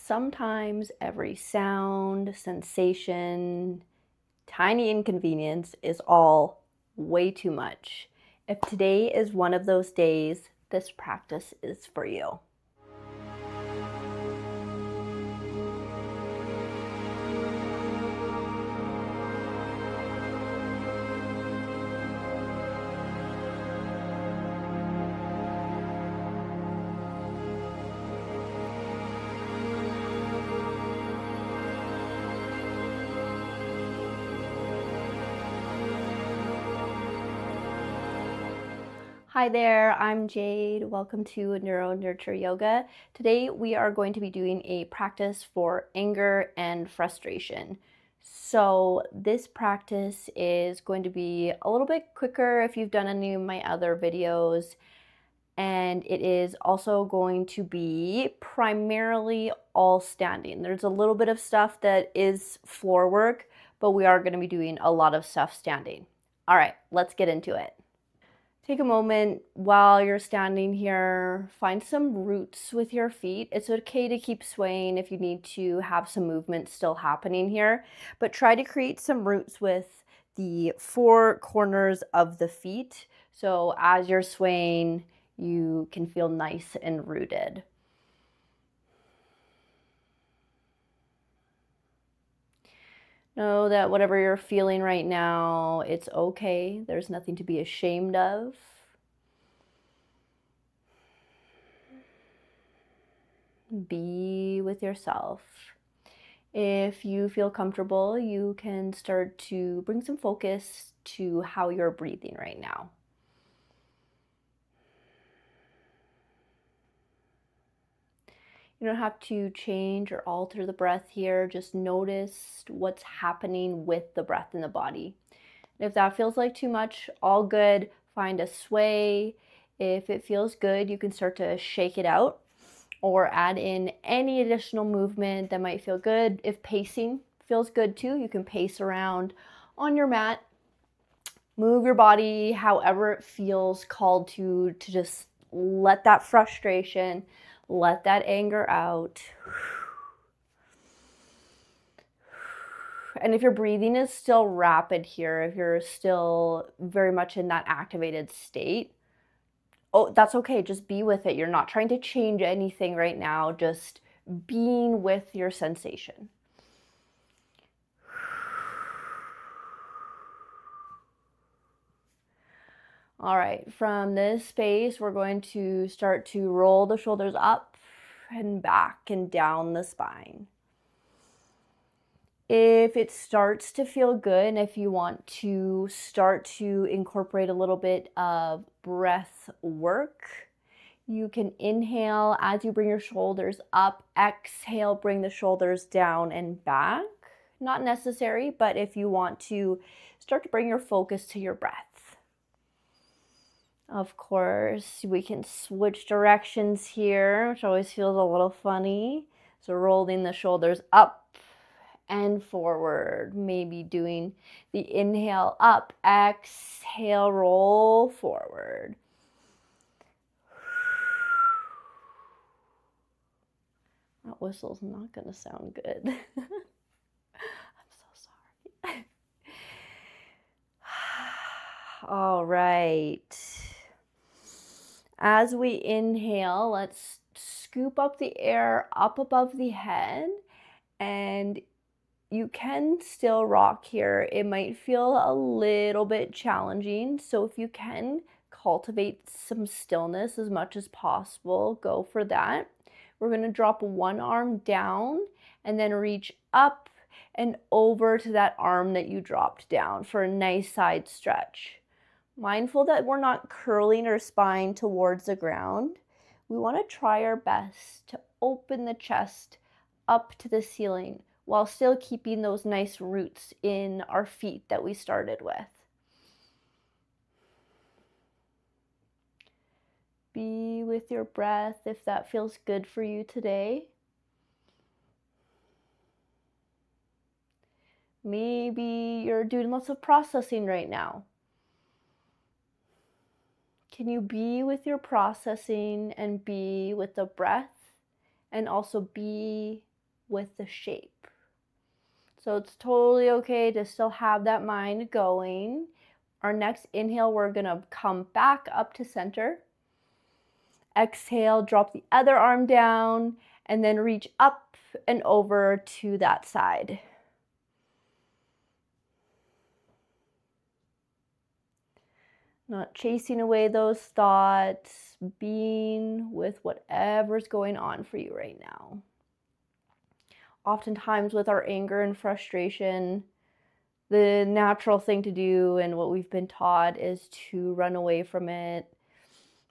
Sometimes every sound, sensation, tiny inconvenience is all way too much. If today is one of those days, this practice is for you. Hi there, I'm Jade. Welcome to Neuro Nurture Yoga. Today we are going to be doing a practice for anger and frustration. So this practice is going to be a little bit quicker if you've done any of my other videos, and it is also going to be primarily all standing. There's a little bit of stuff that is floor work, but we are going to be doing a lot of stuff standing. All right, let's get into it. Take a moment while you're standing here, find some roots with your feet. It's okay to keep swaying if you need to have some movement still happening here, but try to create some roots with the four corners of the feet. So as you're swaying, you can feel nice and rooted. Know that whatever you're feeling right now, it's okay. There's nothing to be ashamed of. Be with yourself. If you feel comfortable, you can start to bring some focus to how you're breathing right now. You don't have to change or alter the breath here. Just notice what's happening with the breath in the body. If that feels like too much, all good. Find a sway. If it feels good, you can start to shake it out or add in any additional movement that might feel good. If pacing feels good too, you can pace around on your mat. Move your body however it feels called to just let that frustration, let that anger out. And if your breathing is still rapid here, if you're still very much in that activated state, oh, that's okay. Just be with it. You're not trying to change anything right now. Just being with your sensation. All right, from this space, we're going to start to roll the shoulders up and back and down the spine. If it starts to feel good, and if you want to start to incorporate a little bit of breath work, you can inhale as you bring your shoulders up, exhale, bring the shoulders down and back. Not necessary, but if you want to start to bring your focus to your breath. Of course, we can switch directions here, which always feels a little funny. So rolling the shoulders up and forward, maybe doing the inhale up, exhale, roll forward. That whistle's not going to sound good. I'm so sorry. All right. As we inhale, let's scoop up the air up above the head, and you can still rock here. It might feel a little bit challenging, so if you can cultivate some stillness as much as possible, go for that. We're going to drop one arm down and then reach up and over to that arm that you dropped down for a nice side stretch. Mindful that we're not curling our spine towards the ground. We want to try our best to open the chest up to the ceiling while still keeping those nice roots in our feet that we started with. Be with your breath if that feels good for you today. Maybe you're doing lots of processing right now. Can you be with your processing and be with the breath and also be with the shape. So it's totally okay to still have that mind going. Our next inhale, we're gonna come back up to center. Exhale, drop the other arm down, and then reach up and over to that side. Not chasing away those thoughts, being with whatever's going on for you right now. Oftentimes with our anger and frustration, the natural thing to do and what we've been taught is to run away from it,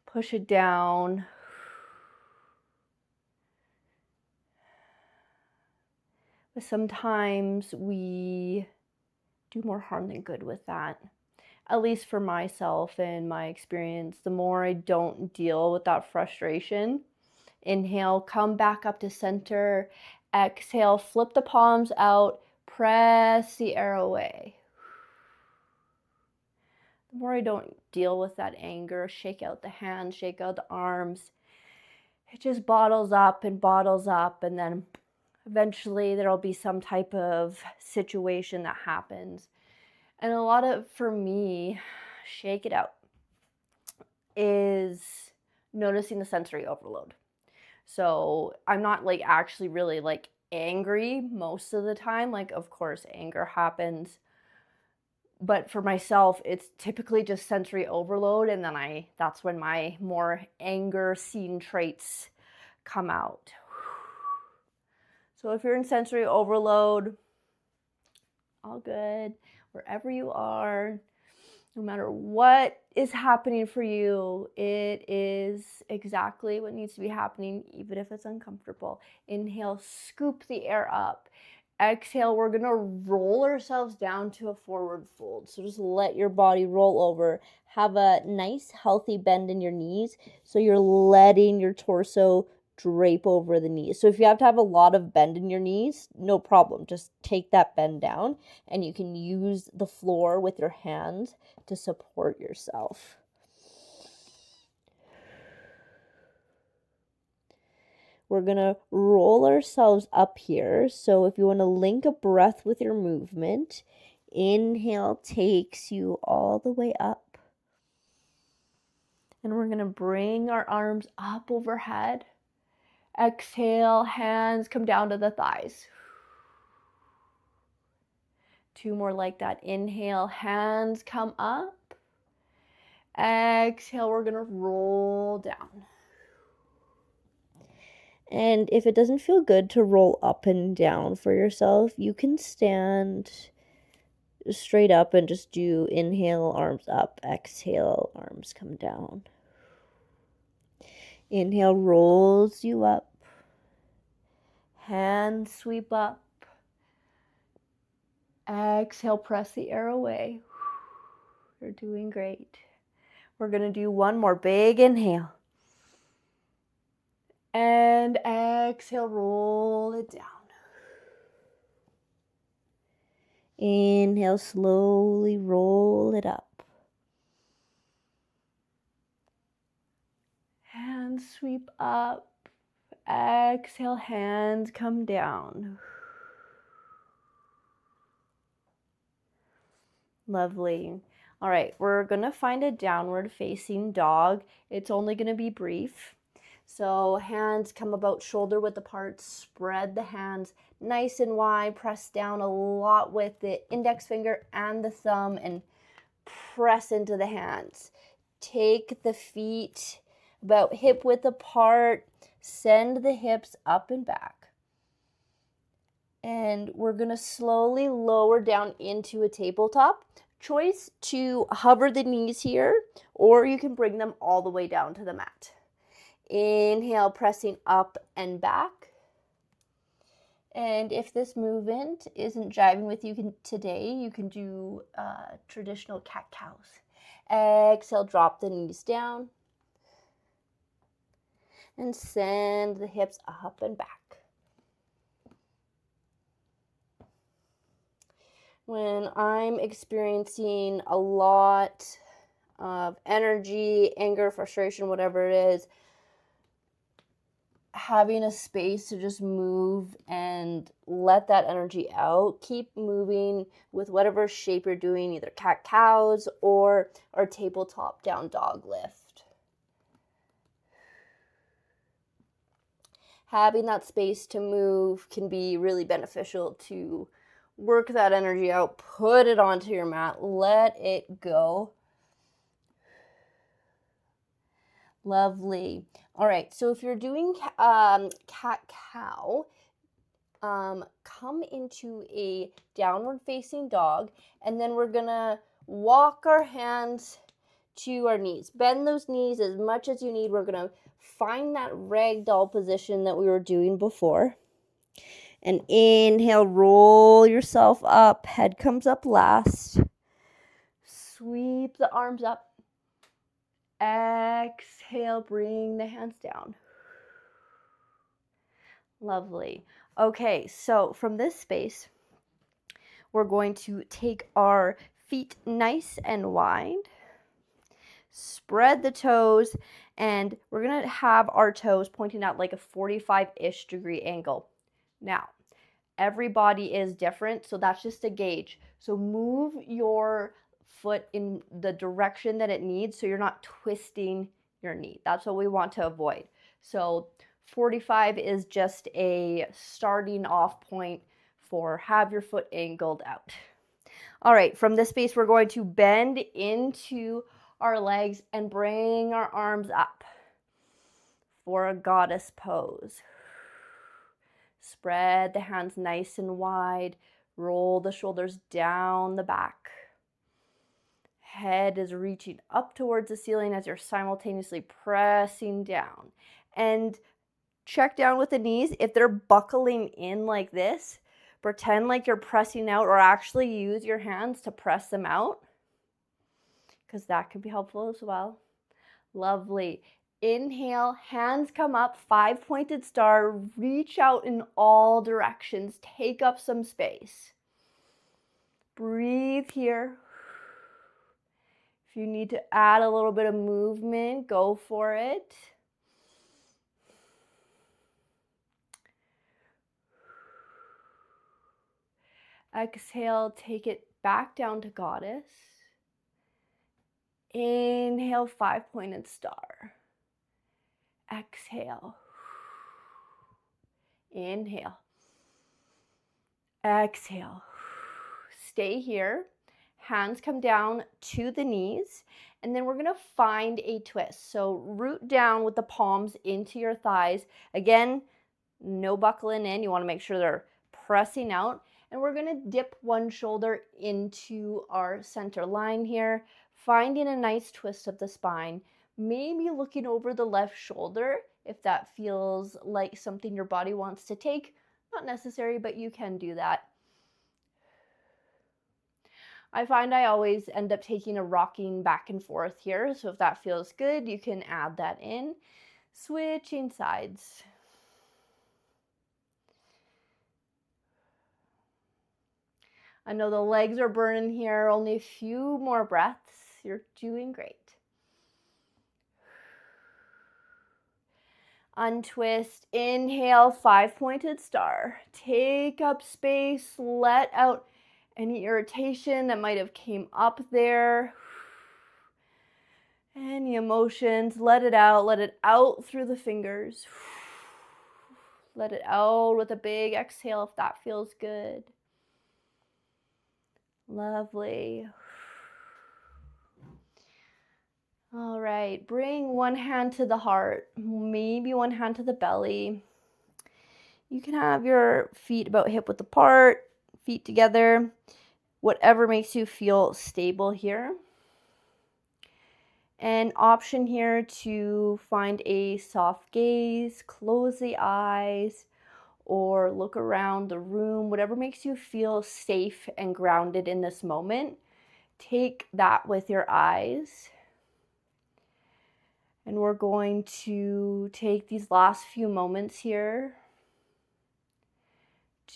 push it down. But sometimes we do more harm than good with that. At least for myself and my experience, the more I don't deal with that frustration. Inhale, come back up to center. Exhale, flip the palms out, press the air away. The more I don't deal with that anger, shake out the hands, shake out the arms, it just bottles up, and then eventually there'll be some type of situation that happens. And a lot of, for me, shake it out is noticing the sensory overload. So I'm not like actually really like angry most of the time. Like, of course, anger happens. But for myself, it's typically just sensory overload. And then that's when my more anger scene traits come out. So if you're in sensory overload, all good. Wherever you are, no matter what is happening for you, it is exactly what needs to be happening, even if it's uncomfortable. Inhale, scoop the air up. Exhale, we're gonna roll ourselves down to a forward fold. So just let your body roll over. Have a nice healthy bend in your knees, so you're letting your torso drape over the knees. So if you have to have a lot of bend in your knees, no problem. Just take that bend down, and you can use the floor with your hands to support yourself. We're going to roll ourselves up here. So if you want to link a breath with your movement, inhale takes you all the way up. And we're going to bring our arms up overhead. Exhale, hands come down to the thighs. 2 more like that. Inhale, hands come up. Exhale, we're going to roll down. And if it doesn't feel good to roll up and down for yourself, you can stand straight up and just do inhale, arms up. Exhale, arms come down. Inhale rolls you up. Hands sweep up. Exhale, press the air away. You're doing great. We're going to do one more big inhale. And exhale, roll it down. Inhale, slowly roll it up. Hands sweep up. Exhale, hands come down. Lovely. All right, we're going to find a downward facing dog. It's only going to be brief. So hands come about shoulder width apart. Spread the hands nice and wide. Press down a lot with the index finger and the thumb and press into the hands. Take the feet about hip width apart. Send the hips up and back. And we're going to slowly lower down into a tabletop. Choice to hover the knees here, or you can bring them all the way down to the mat. Inhale, pressing up and back. And if this movement isn't jiving with you today, you can do traditional cat-cows. Exhale, drop the knees down. And send the hips up and back. When I'm experiencing a lot of energy, anger, frustration, whatever it is, having a space to just move and let that energy out. Keep moving with whatever shape you're doing, either cat-cows or our tabletop down dog lift. Having that space to move can be really beneficial to work that energy out. Put it onto your mat. Let it go. Lovely. All right, so if you're doing cat-cow, come into a downward facing dog, and then we're gonna walk our hands to our knees. Bend those knees as much as you need. We're gonna find that ragdoll position that we were doing before. And inhale, roll yourself up. Head comes up last. Sweep the arms up. Exhale, bring the hands down. Lovely. Okay, so from this space, we're going to take our feet nice and wide. Spread the toes, and we're going to have our toes pointing out like a 45-ish degree angle. Now, every body is different, so that's just a gauge. So move your foot in the direction that it needs so you're not twisting your knee. That's what we want to avoid. So 45 is just a starting off point for have your foot angled out. All right, from this space, we're going to bend into our legs and bring our arms up for a goddess pose. Spread the hands nice and wide. Roll the shoulders down the back. Head is reaching up towards the ceiling as you're simultaneously pressing down. And check down with the knees. If they're buckling in like this, pretend like you're pressing out, or actually use your hands to press them out, because that can be helpful as well. Lovely. Inhale, hands come up, 5-pointed star. Reach out in all directions. Take up some space. Breathe here. If you need to add a little bit of movement, go for it. Exhale, take it back down to goddess. Inhale, 5-pointed star. Exhale. Inhale. Exhale. Stay here. Hands come down to the knees, and then we're going to find a twist. So root down with the palms into your thighs. Again, no buckling in. You want to make sure they're pressing out. And we're going to dip one shoulder into our center line here, finding a nice twist of the spine. Maybe looking over the left shoulder if that feels like something your body wants to take. Not necessary, but you can do that. I find I always end up taking a rocking back and forth here, so if that feels good, you can add that in. Switching sides. I know the legs are burning here, only a few more breaths. You're doing great. Untwist, inhale, 5-pointed star. Take up space, let out any irritation that might have came up there. Any emotions, let it out through the fingers. Let it out with a big exhale if that feels good. Lovely. All right, bring one hand to the heart, maybe one hand to the belly. You can have your feet about hip width apart, feet together, whatever makes you feel stable here. An option here to find a soft gaze, close the eyes, or look around the room, whatever makes you feel safe and grounded in this moment. Take that with your eyes. And we're going to take these last few moments here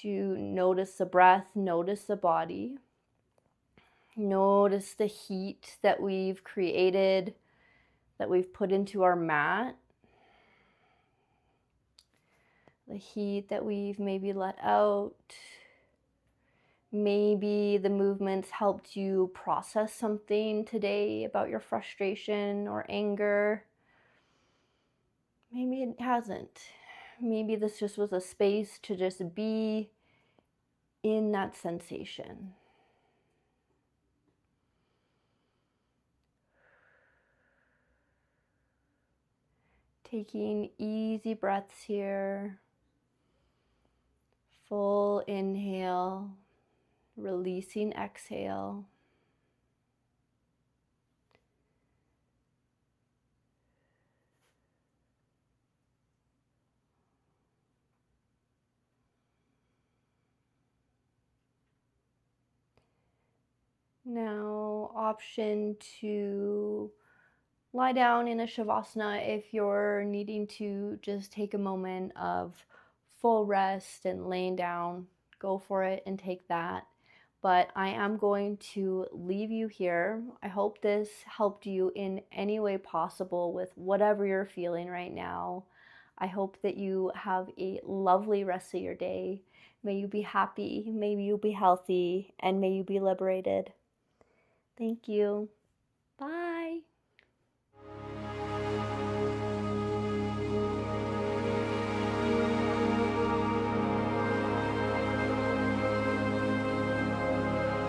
to notice the breath, notice the body. Notice the heat that we've created, that we've put into our mat. the heat that we've maybe let out. Maybe the movements helped you process something today about your frustration or anger. Maybe it hasn't. Maybe this just was a space to just be in that sensation. Taking easy breaths here. Full inhale, releasing exhale. Now, option to lie down in a shavasana if you're needing to just take a moment of full rest and laying down. Go for it and take that. But I am going to leave you here. I hope this helped you in any way possible with whatever you're feeling right now. I hope that you have a lovely rest of your day. May you be happy, may you be healthy, and may you be liberated. Thank you. Bye.